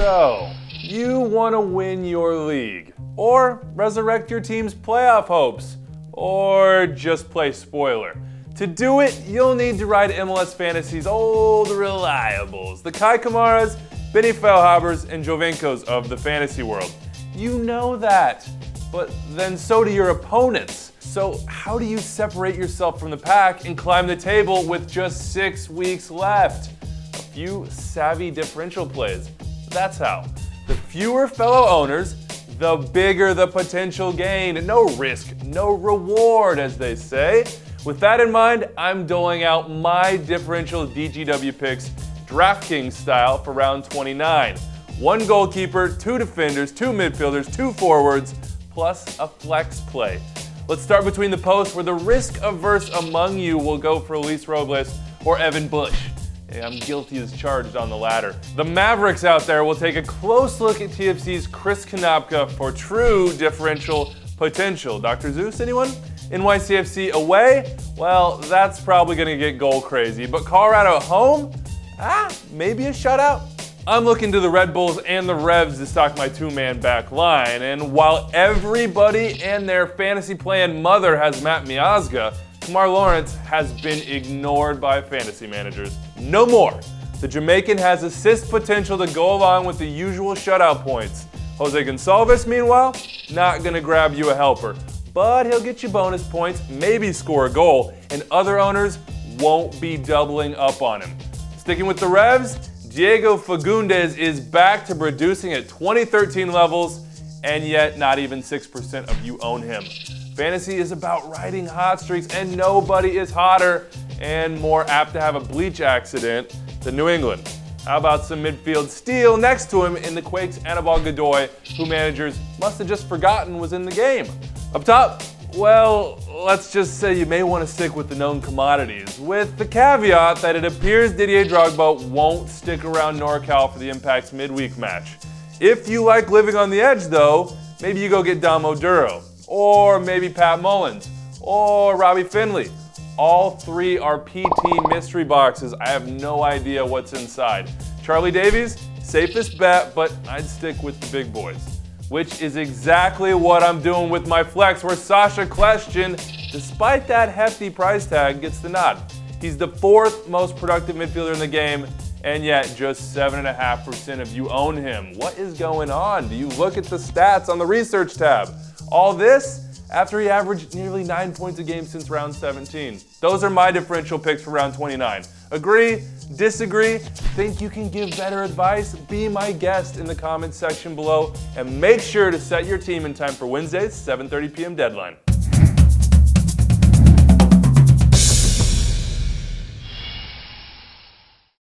So, you want to win your league, or resurrect your team's playoff hopes, or just play spoiler. To do it, you'll need to ride MLS Fantasy's old reliables, the Kai Kamaras, Benny Feilhabers, and Jovenkos of the fantasy world. You know that, but then so do your opponents. So how do you separate yourself from the pack and climb the table with just 6 weeks left? A few savvy differential plays. That's how. The fewer fellow owners, the bigger the potential gain. No risk, no reward, as they say. With that in mind, I'm doling out my differential DGW picks DraftKings style for round 29. 1 goalkeeper, 2 defenders, 2 midfielders, 2 forwards, plus a flex play. Let's start between the posts where the risk-averse among you will go for Luis Robles or Evan Bush. I'm guilty as charged on the latter. The Mavericks out there will take a close look at TFC's Chris Konopka for true differential potential. Dr. Zeus, anyone? NYCFC away? Well, that's probably going to get goal crazy. But Colorado at home? Maybe a shutout? I'm looking to the Red Bulls and the Revs to stock my 2-man back line. And while everybody and their fantasy plan mother has Matt Miazga, Kamar Lawrence has been ignored by fantasy managers. No more. The Jamaican has assist potential to go along with the usual shutout points. Jose Gonçalves, meanwhile, not going to grab you a helper. But he'll get you bonus points, maybe score a goal, and other owners won't be doubling up on him. Sticking with the Revs, Diego Fagundes is back to producing at 2013 levels, and yet not even 6% of you own him. Fantasy is about riding hot streaks, and nobody is hotter and more apt to have a bleach accident than New England. How about some midfield steel next to him in the Quakes' Anibal Godoy, who managers must have just forgotten was in the game? Up top, well, let's just say you may want to stick with the known commodities, with the caveat that it appears Didier Drogba won't stick around NorCal for the Impact's midweek match. If you like living on the edge, though, maybe you go get Dom Oduro, or maybe Pat Mullins, or Robbie Finley. All 3 are PT mystery boxes. I have no idea what's inside. Charlie Davies, safest bet, but I'd stick with the big boys. Which is exactly what I'm doing with my flex, where Sasha Kljestan, despite that hefty price tag, gets the nod. He's the 4th most productive midfielder in the game, and yet just 7.5% of you own him. What is going on? Do you look at the stats on the research tab? All this after he averaged nearly 9 points a game since round 17. Those are my differential picks for round 29. Agree? Disagree? Think you can give better advice? Be my guest in the comments section below, and make sure to set your team in time for Wednesday's 7:30 p.m. deadline.